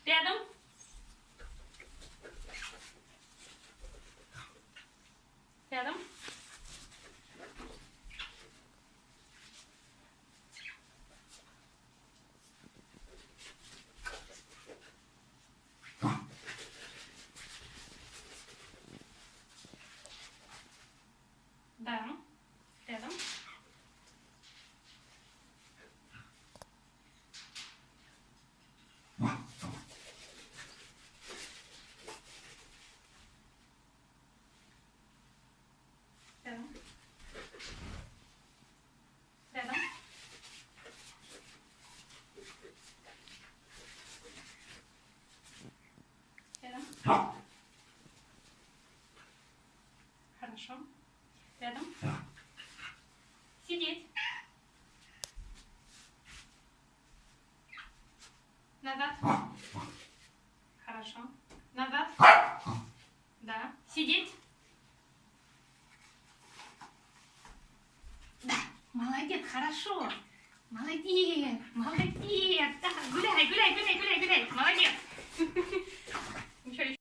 Рядом. Рядом. Да. Рядом. Рядом. Рядом. Рядом. Хорошо. Рядом. Сидеть. Назад. Хорошо. Назад. Да. Сидеть. Да. Молодец, хорошо. Молодец, молодец.